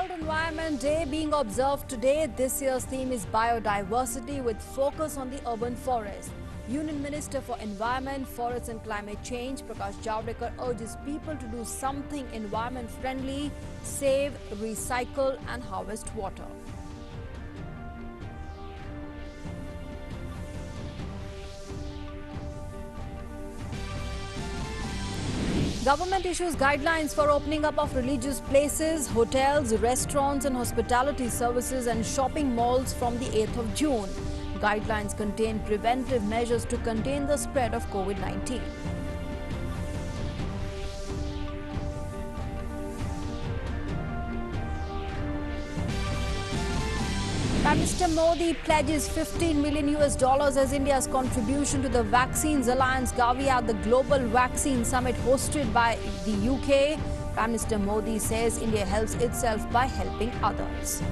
World Environment Day being observed today, this year's theme is biodiversity with focus on the urban forest. Union Minister for Environment, Forests and Climate Change, Prasar Bharati, urges people to do something environment-friendly, save, recycle and harvest water. Government issues guidelines for opening up of religious places, hotels, restaurants and hospitality services and shopping malls from the 8th of June. Guidelines contain preventive measures to contain the spread of COVID-19. Prime Minister Modi pledges $15 million as India's contribution to the Vaccines Alliance Gavi at the Global Vaccine Summit hosted by the UK. Prime Minister Modi says India helps itself by helping others.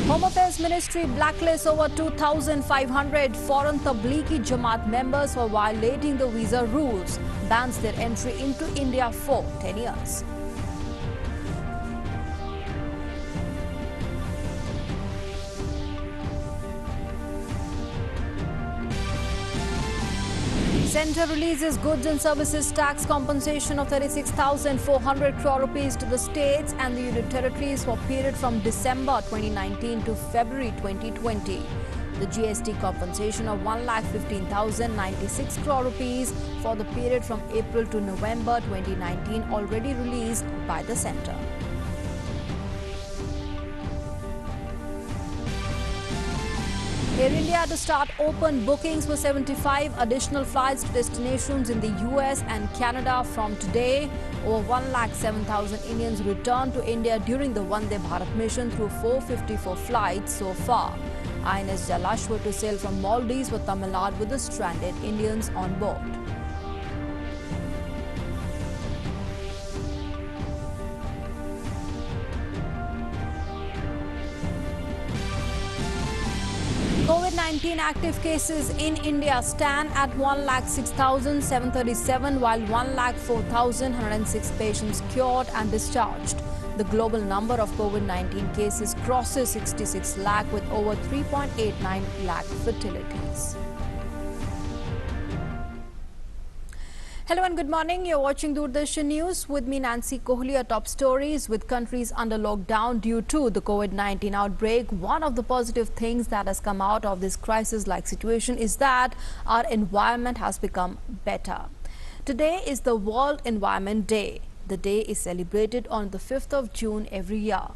Home Affairs Ministry blacklists over 2,500 foreign Tablighi Jamaat members for violating the visa rules, bans their entry into India for 10 years. Centre releases goods and services tax compensation of 36,400 crore rupees to the states and the union territories for period from December 2019 to February 2020. The GST compensation of 1,15,096 crore rupees for the period from April to November 2019 already released by the centre. Air India to start open bookings for 75 additional flights to destinations in the US and Canada from today. Over 107,000 Indians returned to India during the Vande Bharat mission through 454 flights so far. INS Jalashwa to sail from Maldives for Tamil Nadu with the stranded Indians on board. COVID-19 active cases in India stand at 106,737 while 104,106 patients cured and discharged. The global number of COVID-19 cases crosses 66 lakh with over 3.89 lakh fatalities. Hello and good morning. You're watching Doordarshan News with me, Nancy Kohli. Our top stories: with countries under lockdown due to the COVID-19 outbreak, one of the positive things that has come out of this crisis-like situation is that our environment has become better. Today is the World Environment Day. The day is celebrated on the 5th of June every year.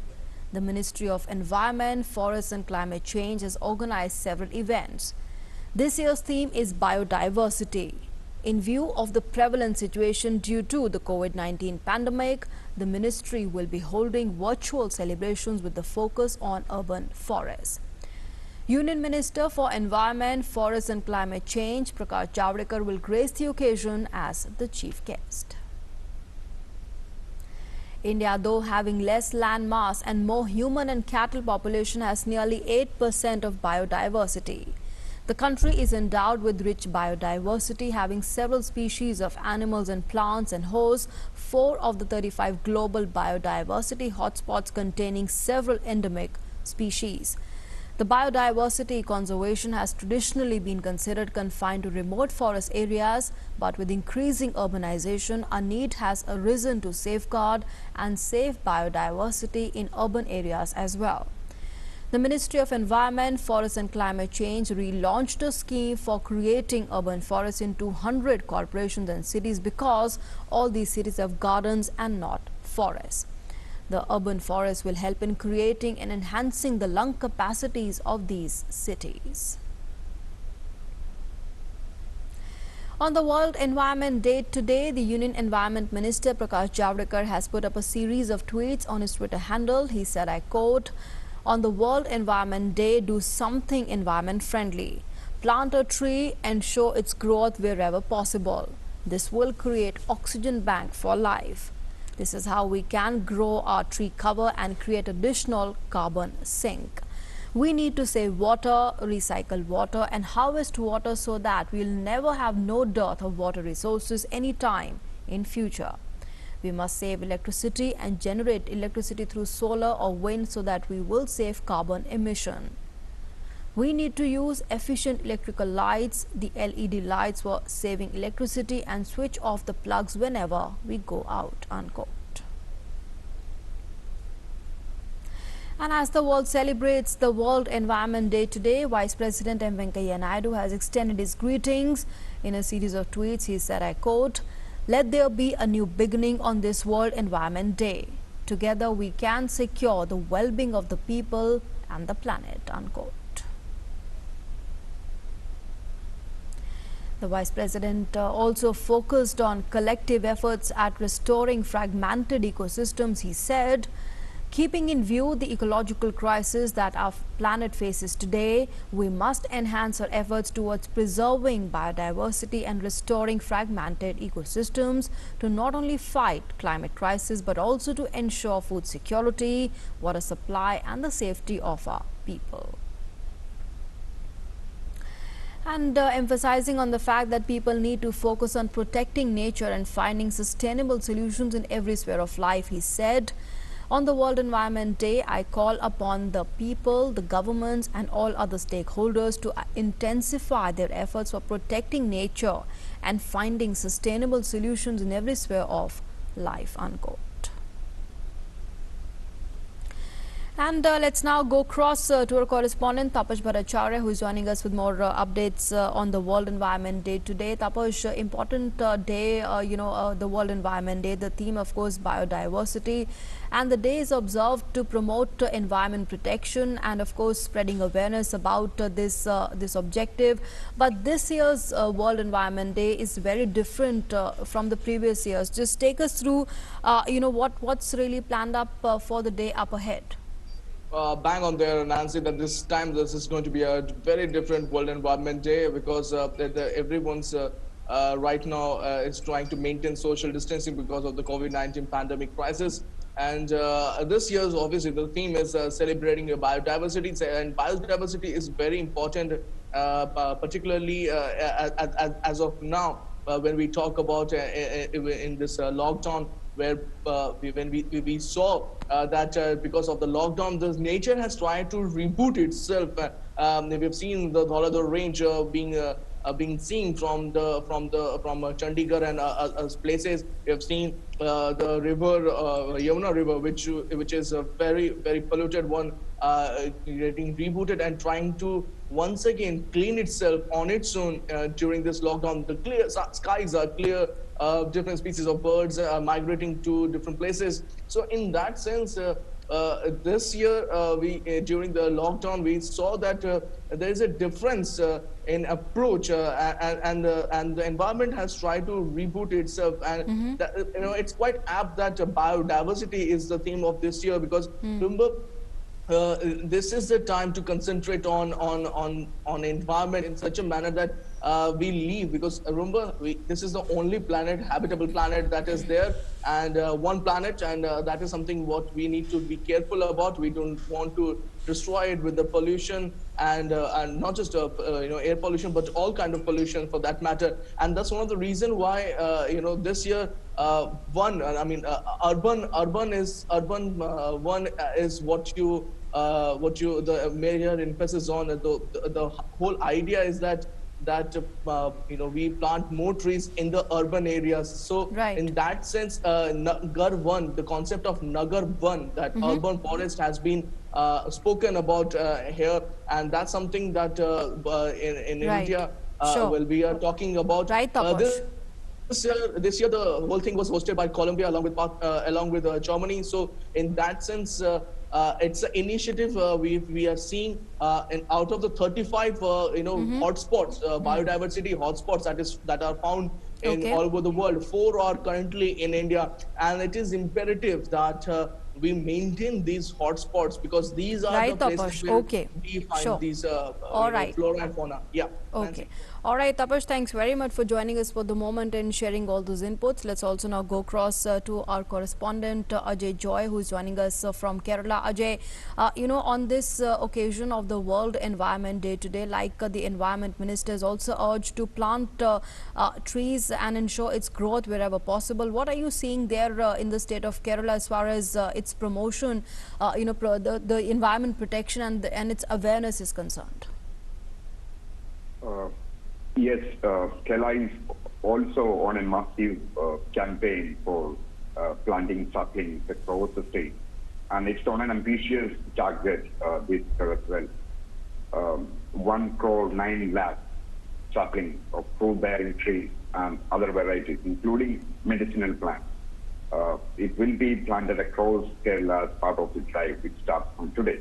The Ministry of Environment, Forests and Climate Change has organized several events. This year's theme is biodiversity. In view of the prevalent situation due to the COVID-19 pandemic, the ministry will be holding virtual celebrations with the focus on urban forests. Union Minister for Environment, Forests and Climate Change, Prasar Bharati, will grace the occasion as the chief guest. India, though having less land mass and more human and cattle population, has nearly 8% of biodiversity. The country is endowed with rich biodiversity, having several species of animals and plants, and hosts 4 of the 35 global biodiversity hotspots containing several endemic species. The biodiversity conservation has traditionally been considered confined to remote forest areas, but with increasing urbanization, a need has arisen to safeguard and save biodiversity in urban areas as well. The Ministry of Environment, Forests and Climate Change relaunched a scheme for creating urban forests in 200 corporations and cities because all these cities have gardens and not forests. The urban forest will help in creating and enhancing the lung capacities of these cities. On the World Environment Day today, the Union Environment Minister Prasar Bharati has put up a series of tweets on his Twitter handle. He said, I quote, "On the World Environment Day, do something environment friendly. Plant a tree and show its growth wherever possible. This will create oxygen bank for life. This is how we can grow our tree cover and create additional carbon sink. We need to save water, recycle water and harvest water so that we'll never have no dearth of water resources anytime in future. We must save electricity and generate electricity through solar or wind so that we will save carbon emission. We need to use efficient electrical lights, the LED lights for saving electricity, and switch off the plugs whenever we go out, unquote. And as the world celebrates the World Environment Day today, Vice President M. Venkaiah Naidu has extended his greetings. In a series of tweets, he said, I quote, "Let there be a new beginning on this World Environment Day. Together we can secure the well-being of the people and the planet," unquote. The Vice President also focused on collective efforts at restoring fragmented ecosystems. He said, keeping in view the ecological crisis that our planet faces today, we must enhance our efforts towards preserving biodiversity and restoring fragmented ecosystems to not only fight climate crisis but also to ensure food security, water supply and the safety of our people. And emphasizing on the fact that people need to focus on protecting nature and finding sustainable solutions in every sphere of life, he said, on the World Environment Day, I call upon the people, the governments and all other stakeholders to intensify their efforts for protecting nature and finding sustainable solutions in every sphere of life, unquote. And let's now go across to our correspondent Tapash Bhattacharya, who is joining us with more updates on the World Environment Day today. Tapash, important day, the World Environment Day, the theme, of course, biodiversity. And the day is observed to promote environment protection and, of course, spreading awareness about this objective. But this year's World Environment Day is very different from the previous years. Just take us through, what's really planned up for the day up ahead. Bang on there, Nancy, that this time this is going to be a very different World Environment Day because everyone's right now is trying to maintain social distancing because of the COVID-19 pandemic crisis. And this year's, obviously, the theme is celebrating biodiversity, and biodiversity is very important, particularly as of now, when we talk about in this lockdown, where when we saw that because of the lockdown, the nature has tried to reboot itself. We've seen the Dholadhar range being seen from Chandigarh and places. We have seen the river, Yamuna River, which is a very polluted one, getting rebooted and trying to once again clean itself on its own during this lockdown. The clear skies are clear. Different species of birds are migrating to different places. So in that sense, this year, during the lockdown, we saw that there is a difference in approach, and the environment has tried to reboot itself. And that, it's quite apt that biodiversity is the theme of this year, because remember, this is the time to concentrate on environment in such a manner that we live, because remember, this is the only planet, habitable planet, that is there, and one planet, and that is something what we need to be careful about. We don't want to destroy it with the pollution, and not just air pollution, but all kind of pollution for that matter. And that's one of the reason why this year urban is what the mayor emphasis on. The whole idea is that we plant more trees in the urban areas. So in that sense, Nagar Van, the concept of Nagar Van, that urban forest, has been spoken about here, and that's something that in India will be talking about. This year the whole thing was hosted by Colombia along with Germany. So in that sense, it's an initiative we are seeing, and out of the 35 hotspots, biodiversity hotspots that are found in all over the world, 4 are currently in India, and it is imperative that we maintain these hotspots, because these are the Right, places Tapash. where Okay. we find Sure. these, All right. flora and fauna. Yeah, Okay. Nancy. All right, Tapash, thanks very much for joining us for the moment and sharing all those inputs. Let's also now go across to our correspondent, Ajay Joy, who is joining us from Kerala. Ajay, on this occasion of the World Environment Day today, like the Environment Minister is also urged to plant trees and ensure its growth wherever possible. What are you seeing there in the state of Kerala as far as its promotion, the environment protection and its awareness is concerned? Yes, Kerala is also on a massive campaign for planting saplings across the state. And it's on an ambitious target this year as well. 1 crore 9 lakh saplings of fruit-bearing trees and other varieties, including medicinal plants. It will be planted across Kerala as part of the drive, which starts from today.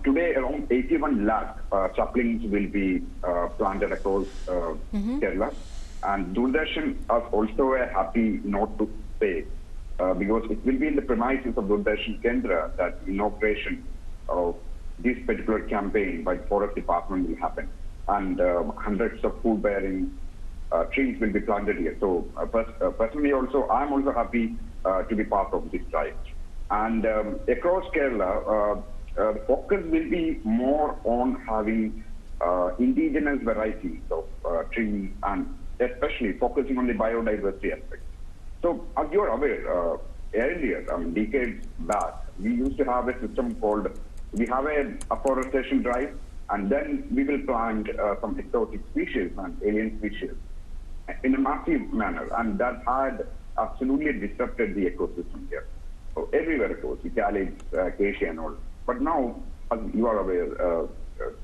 Today, around 81 lakh saplings will be planted across Kerala. And Doordarshan has also a happy note to say, because it will be in the premises of Doordarshan Kendra that inauguration of this particular campaign by Forest Department will happen. And hundreds of food-bearing trees will be planted here. So personally also, I'm also happy to be part of this drive. And across Kerala, the focus will be more on having indigenous varieties of trees and especially focusing on the biodiversity aspect. So as you're aware, earlier, decades back, we used to have a system called, we have a afforestation drive, and then we will plant some exotic species and alien species in a massive manner, and that had absolutely disrupted the ecosystem here. So everywhere it goes, eucalypts, acacia and all. But now, as you are aware,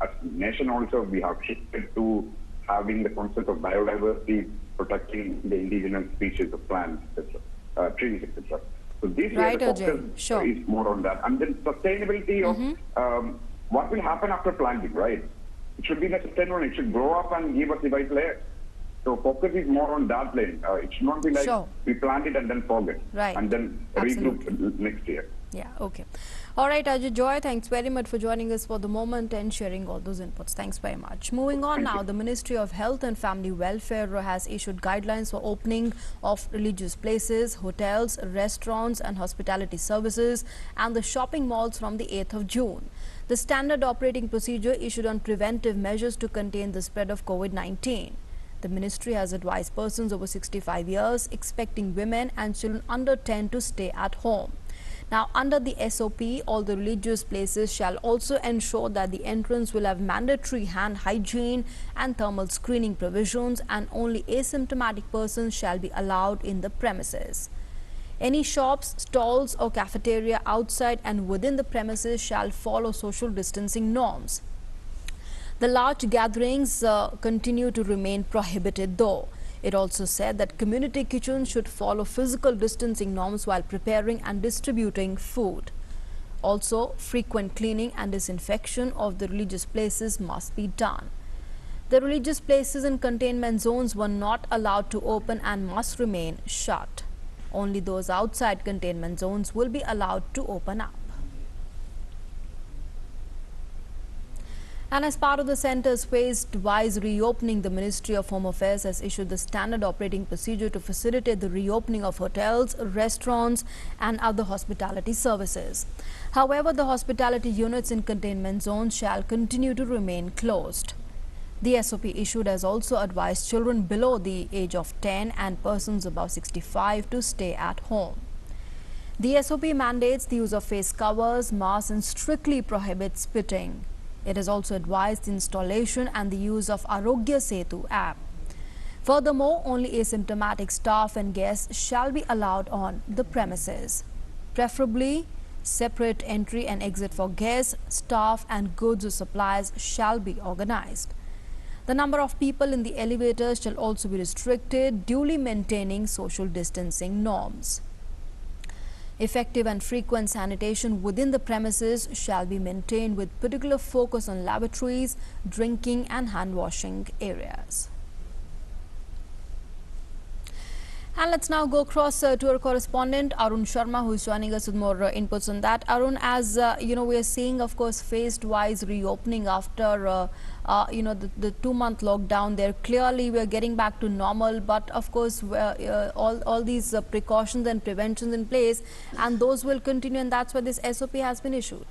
as a nation also, we have shifted to having the concept of biodiversity, protecting the indigenous species of plants, etc., trees, etc. So this year the focus is more on that. And then sustainability of what will happen after planting, right? It should be the sustainable, it should grow up and give us the right layer. So focus is more on that lane. It should not be like we plant it and then forget, and then regroup next year. Yeah, okay. All right, Ajay Joy, thanks very much for joining us for the moment and sharing all those inputs. Thanks very much. Moving on now, the Ministry of Health and Family Welfare has issued guidelines for opening of religious places, hotels, restaurants and hospitality services and the shopping malls from the 8th of June. The standard operating procedure issued on preventive measures to contain the spread of COVID-19. The ministry has advised persons over 65 years, expecting women and children under 10 to stay at home. Now, under the SOP, all the religious places shall also ensure that the entrance will have mandatory hand hygiene and thermal screening provisions, and only asymptomatic persons shall be allowed in the premises. Any shops, stalls or cafeteria outside and within the premises shall follow social distancing norms. The large gatherings continue to remain prohibited though. It also said that community kitchens should follow physical distancing norms while preparing and distributing food. Also, frequent cleaning and disinfection of the religious places must be done. The religious places in containment zones were not allowed to open and must remain shut. Only those outside containment zones will be allowed to open up. And as part of the centre's phased-wise reopening, the Ministry of Home Affairs has issued the standard operating procedure to facilitate the reopening of hotels, restaurants and other hospitality services. However, the hospitality units in containment zones shall continue to remain closed. The SOP issued has also advised children below the age of 10 and persons above 65 to stay at home. The SOP mandates the use of face covers, masks and strictly prohibits spitting. It has also advised the installation and the use of Arogya Setu app. Furthermore, only asymptomatic staff and guests shall be allowed on the premises. Preferably, separate entry and exit for guests, staff and goods or supplies shall be organized. The number of people in the elevators shall also be restricted, duly maintaining social distancing norms. Effective and frequent sanitation within the premises shall be maintained with particular focus on lavatories, drinking and hand washing areas. And let's now go across to our correspondent Arun Sharma, who is joining us with more inputs on that. Arun, as we are seeing, of course, phased-wise reopening after the 2-month lockdown. There clearly we are getting back to normal, but of course all these precautions and preventions in place, and those will continue, and that's why this SOP has been issued.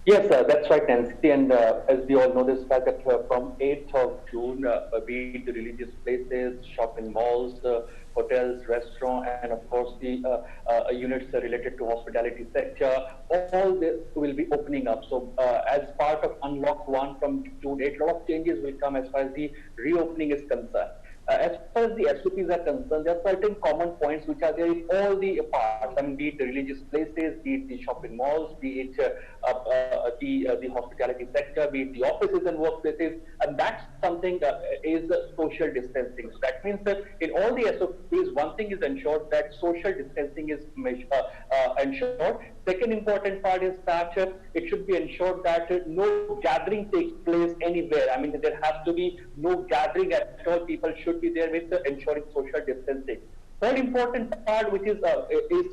Yes, that's right, Nancy. And as we all know, this fact that from 8th of June, be it the religious places, shopping malls, hotels, restaurants, and of course the units related to hospitality sector, all this will be opening up. So as part of Unlock 1 from June 8, a lot of changes will come as far as the reopening is concerned. As far as the SOPs are concerned, there are certain common points which are there in all the parts. I mean, be it the religious places, be it the shopping malls, be it the hospitality sector, be it the offices and workplaces, and that's something is social distancing. So that means that in all the SOPs, one thing is ensured that social distancing is ensured. Second important part is that it should be ensured that no gathering takes place anywhere. I mean, there has to be no gathering at all. People should be there with ensuring social distancing. Third important part, which is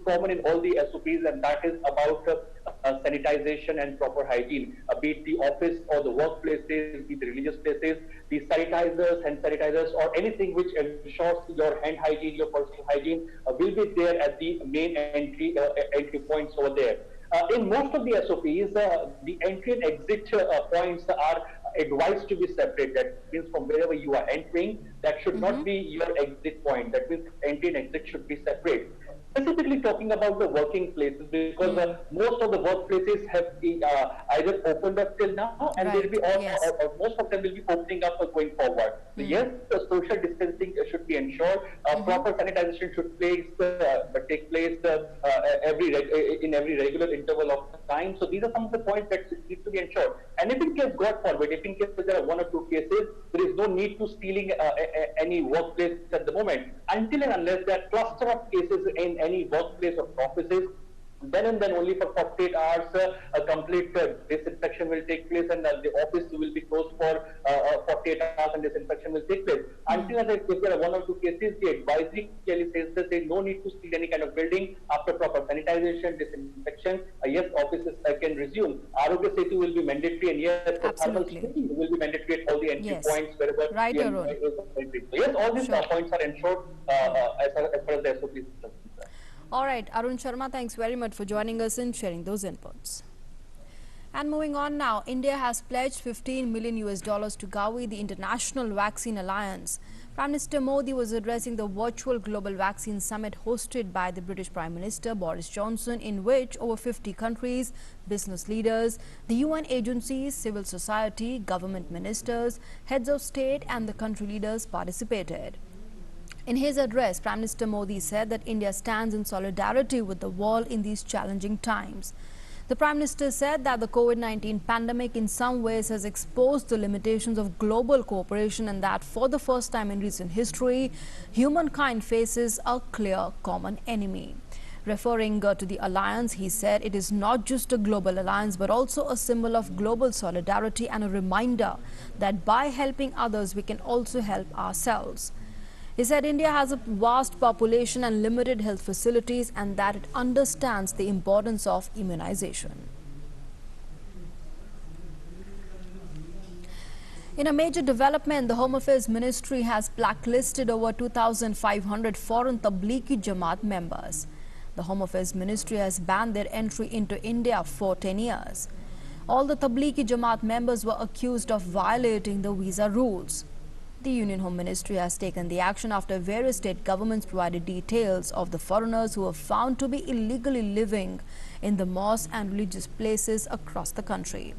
common in all the SOPs, and that is about sanitization and proper hygiene. Be it the office or the workplaces, be it the religious places, the sanitizers, hand sanitizers, or anything which ensures your hand hygiene, your personal hygiene, will be there at the main entry points over there. In most of the SOPs, the entry and exit points are advised to be separate. That means from wherever you are entering, that should not be your exit point. That means entry and exit should be separate. Specifically talking about the working places, because most of the workplaces have been either opened up till now, and they'll be most of them will be opening up going forward. So yes, the social distancing should be ensured. Proper sanitization should take place in every regular interval of time. So these are some of the points that need to be ensured. And if in case, God forbid, if in case there are 1 or 2 cases, there is no need to stealing any workplace at the moment, until and unless there are cluster of cases in any workplace or offices. Then and then only for 48 hours a complete disinfection will take place, and the office will be closed for 48 hours and disinfection will take place. Until if there are 1 or 2 cases, the advisory clearly says that there is no need to seal any kind of building after proper sanitization, disinfection. Yes, offices can resume. Arogya Setu will be mandatory, and yes, thermal screening will be mandatory at all the entry points wherever right, the entry. So yes, all these points are ensured as far as the SOP is concerned. All right, Arun Sharma, thanks very much for joining us and sharing those inputs. And moving on now, India has pledged $15 million to Gavi, the International Vaccine Alliance. Prime Minister Modi was addressing the virtual Global Vaccine Summit hosted by the British Prime Minister Boris Johnson, in which over 50 countries, business leaders, the UN agencies, civil society, government ministers, heads of state and the country leaders participated. In his address, Prime Minister Modi said that India stands in solidarity with the world in these challenging times. The Prime Minister said that the COVID-19 pandemic in some ways has exposed the limitations of global cooperation, and that for the first time in recent history, humankind faces a clear common enemy. Referring to the alliance, he said it is not just a global alliance but also a symbol of global solidarity and a reminder that by helping others we can also help ourselves. He said India has a vast population and limited health facilities, and that it understands the importance of immunization. In a major development, the Home Affairs Ministry has blacklisted over 2,500 foreign Tablighi Jamaat members. The Home Affairs Ministry has banned their entry into India for 10 years. All the Tablighi Jamaat members were accused of violating the visa rules. The Union Home Ministry has taken the action after various state governments provided details of the foreigners who were found to be illegally living in the mosques and religious places across the country.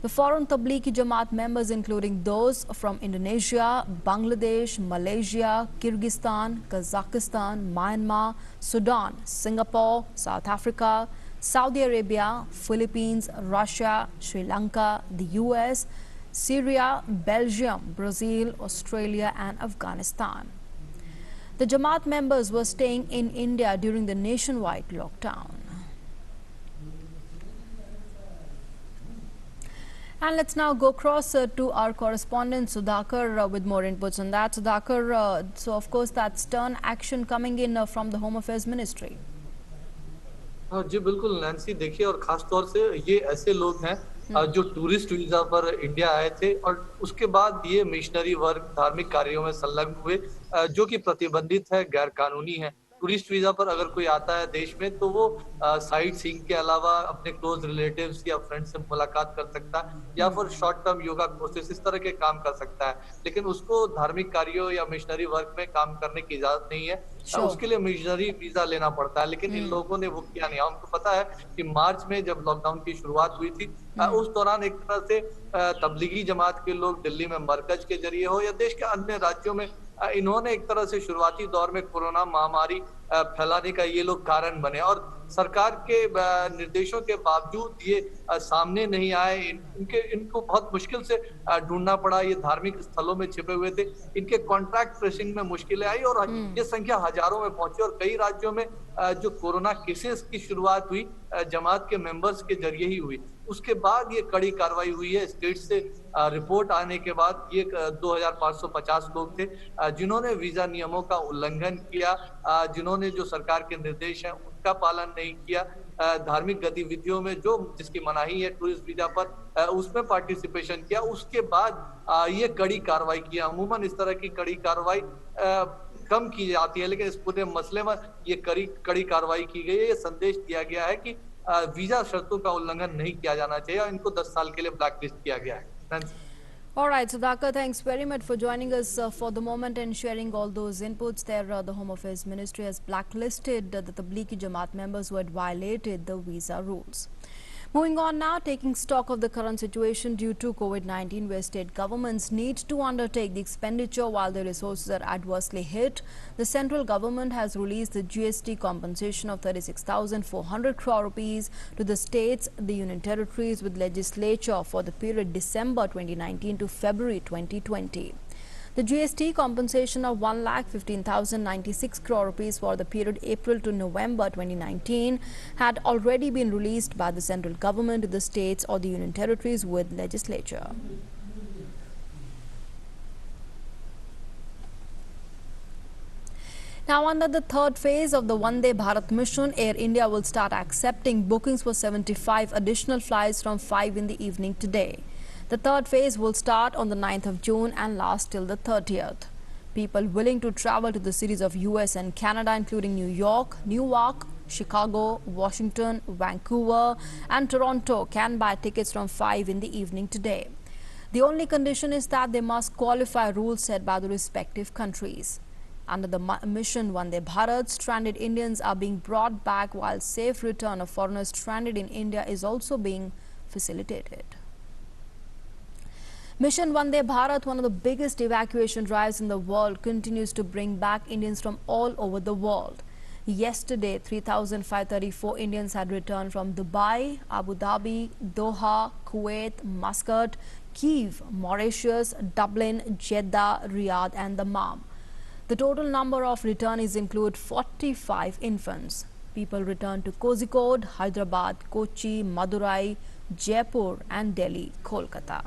The foreign Tablighi Jamaat members, including those from Indonesia, Bangladesh, Malaysia, Kyrgyzstan, Kazakhstan, Myanmar, Sudan, Singapore, South Africa, Saudi Arabia, Philippines, Russia, Sri Lanka, the US, Syria, Belgium, Brazil, Australia and Afghanistan. The Jamaat members were staying in India during the nationwide lockdown. And let's now go across to our correspondent Sudhakar with more inputs on that. Sudhakar, so of course that's stern action coming in from the Home Affairs Ministry. हाँ जी बिल्कुल Nancy, देखिए और खास तौर से ये ऐसे लोग हैं जो टूरिस्ट वीजा पर इंडिया आए थे और उसके बाद ये मिशनरी वर्क धार्मिक कार्यों में संलग्न हुए, जो कि प्रतिबंधित है, गैर कानूनी है। टूरिस्ट वीजा पर अगर कोई आता है देश में तो वो साइट सीइंग के अलावा अपने क्लोज रिलेटिव्स या फ्रेंड्स से मुलाकात कर सकता है या फिर शॉर्ट टर्म योगा कोर्सेस इस तरह के काम कर सकता है, लेकिन उसको धार्मिक कार्यों या मिशनरी वर्क में काम करने की इजाजत नहीं है। उसके लिए मिशनरी वीजा लेना पड़ता है, लेकिन इन लोगों ने वो किया नहीं। हमको पता है कि मार्च में जब लॉकडाउन की शुरुआत हुई थी उस दौरान एक तरह से तबलीगी जमात के लोग दिल्ली में मरकज के जरिए हो या देश के अन्य राज्यों में इन्होंने एक तरह से शुरुआती दौर में कोरोना महामारी फैलाने का ये लोग कारण बने और सरकार के निर्देशों के बावजूद ये सामने नहीं आए। इनको बहुत मुश्किल से ढूंढना पड़ा, ये धार्मिक स्थलों में छिपे हुए थे, इनके कॉन्ट्रैक्ट ट्रेसिंग में मुश्किलें आई और ये संख्या हजारों में पहुंची और कई राज्यों में जो कोरोना केसेस की शुरुआत हुई जमात के मेंबर्स के जरिए ही हुई। उसके बाद ये कड़ी कार्रवाई हुई है। स्टेट से रिपोर्ट आने के बाद ये 2550 लोग थे जिन्होंने वीजा नियमों का उल्लंघन किया, जिन्होंने जो सरकार के निर्देश हैं उनका पालन नहीं किया, धार्मिक गतिविधियों में जो जिसकी मनाही है टूरिस्ट वीजा पर उसमें पार्टिसिपेशन किया। उसके बाद ये कड़ी कार्रवाई की। अमूमन इस तरह की कड़ी कार्रवाई कम की जाती है, लेकिन इस पूरे मसले में ये कड़ी कार्रवाई की गई है। ये संदेश दिया गया है कि वीजा शर्तों का उल्लंघन नहीं किया जाना चाहिए और इनको 10 साल के लिए ब्लैकलिस्ट किया गया है। All right, Sudhakar, thanks very much for joining us for the moment and sharing all those inputs there. The Home Affairs Ministry has blacklisted the Tablighi Jamaat members who had violated the visa rules. Moving on now, taking stock of the current situation due to COVID-19, where state governments need to undertake the expenditure while their resources are adversely hit, the central government has released the GST compensation of 36,400 crore rupees to the states, the union territories with legislature for the period December 2019 to February 2020. The GST compensation of 1,15,096 crore rupees for the period April to November 2019 had already been released by the central government to the states or the union territories with legislature. Now, under the third phase of the Vande Bharat mission, Air India will start accepting bookings for 75 additional flights from 5 in the evening today. The third phase will start on the 9th of June and last till the 30th. People willing to travel to the cities of US and Canada, including New York, Newark, Chicago, Washington, Vancouver and Toronto, can buy tickets from 5 in the evening today. The only condition is that they must qualify rules set by the respective countries. Under the mission Vande Bharat, stranded Indians are being brought back, while safe return of foreigners stranded in India is also being facilitated. Mission Vande Bharat, one of the biggest evacuation drives in the world, continues to bring back Indians from all over the world. Yesterday, 3,534 Indians had returned from Dubai, Abu Dhabi, Doha, Kuwait, Muscat, Kyiv, Mauritius, Dublin, Jeddah, Riyadh and Dammam. The total number of returnees include 45 infants. People returned to Kozhikode, Hyderabad, Kochi, Madurai, Jaipur and Delhi, Kolkata.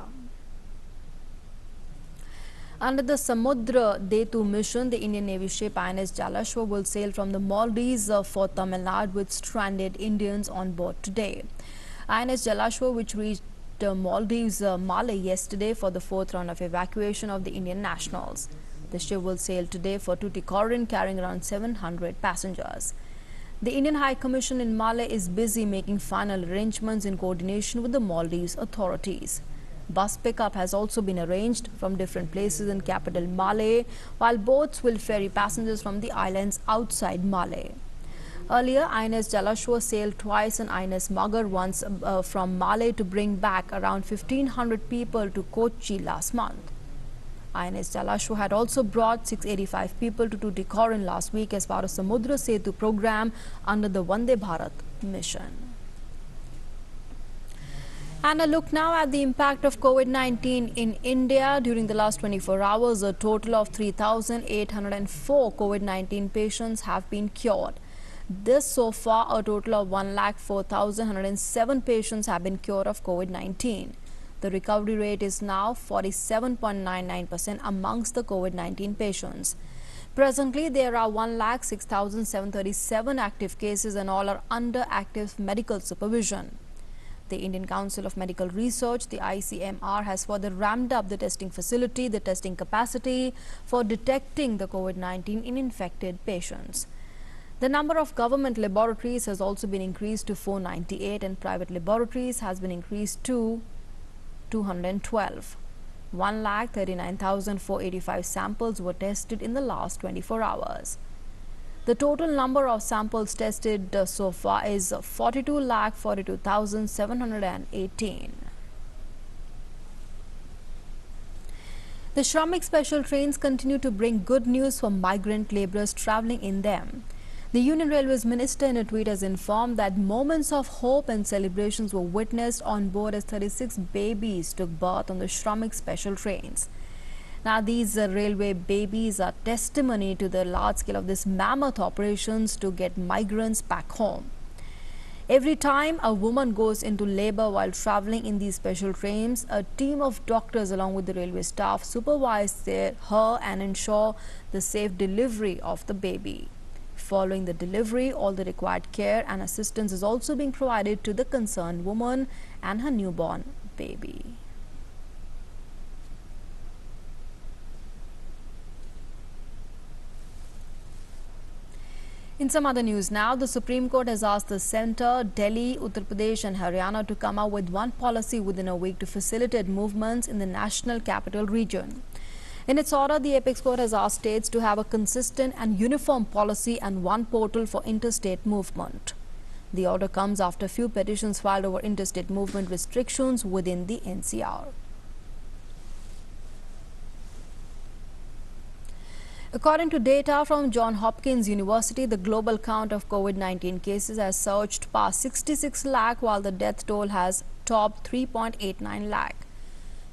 Under the Samudra Detu mission, the Indian Navy ship INS Jalashwa will sail from the Maldives for Tamil Nadu with stranded Indians on board today. INS Jalashwa, which reached Maldives, Malé yesterday for the fourth round of evacuation of the Indian nationals. The ship will sail today for Tuticorin, carrying around 700 passengers. The Indian High Commission in Malé is busy making final arrangements in coordination with the Maldives authorities. Bus pickup has also been arranged from different places in capital Malé, while boats will ferry passengers from the islands outside Malé. Earlier, INS Jalashwa sailed twice and INS Magar once from Malé to bring back around 1,500 people to Kochi last month. INS Jalashwa had also brought 685 people to Tuticorin last week as part of Samudra Setu program under the Vande Bharat mission. And a look now at the impact of COVID-19 in India. During the last 24 hours, a total of 3,804 COVID-19 patients have been cured. This so far, a total of 104,107 patients have been cured of COVID-19. The recovery rate is now 47.99% amongst the COVID-19 patients. Presently, there are 106,737 active cases and all are under active medical supervision. The Indian Council of Medical Research, the ICMR, has further ramped up the testing facility, the testing capacity for detecting the COVID-19 in infected patients. The number of government laboratories has also been increased to 498 and private laboratories has been increased to 212. 1,39,485 samples were tested in the last 24 hours. The total number of samples tested so far is 42,42,718. The Shramik special trains continue to bring good news for migrant laborers traveling in them. The Union Railways Minister in a tweet has informed that moments of hope and celebrations were witnessed on board as 36 babies took birth on the Shramik special trains. Now, these railway babies are testimony to the large scale of this mammoth operations to get migrants back home. Every time a woman goes into labor while traveling in these special trains, a team of doctors along with the railway staff supervise her and ensure the safe delivery of the baby. Following the delivery, all the required care and assistance is also being provided to the concerned woman and her newborn baby. In some other news now, the Supreme Court has asked the centre, Delhi, Uttar Pradesh and Haryana to come out with one policy within a week to facilitate movements in the national capital region. In its order, the Apex Court has asked states to have a consistent and uniform policy and one portal for interstate movement. The order comes after a few petitions filed over interstate movement restrictions within the NCR. According to data from Johns Hopkins University, the global count of COVID-19 cases has surged past 66 lakh while the death toll has topped 3.89 lakh.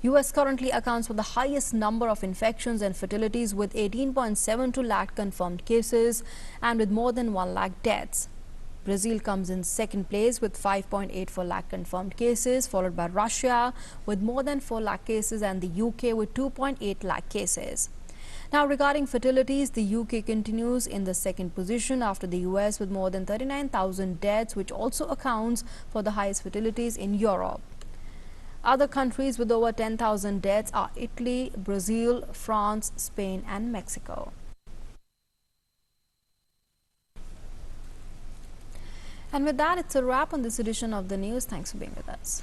US currently accounts for the highest number of infections and fatalities with 18.72 lakh confirmed cases and with more than 1 lakh deaths. Brazil comes in second place with 5.84 lakh confirmed cases, followed by Russia with more than 4 lakh cases and the UK with 2.8 lakh cases. Now, regarding fatalities, the UK continues in the second position after the US with more than 39,000 deaths, which also accounts for the highest fatalities in Europe. Other countries with over 10,000 deaths are Italy, Brazil, France, Spain and Mexico. And with that, it's a wrap on this edition of the news. Thanks for being with us.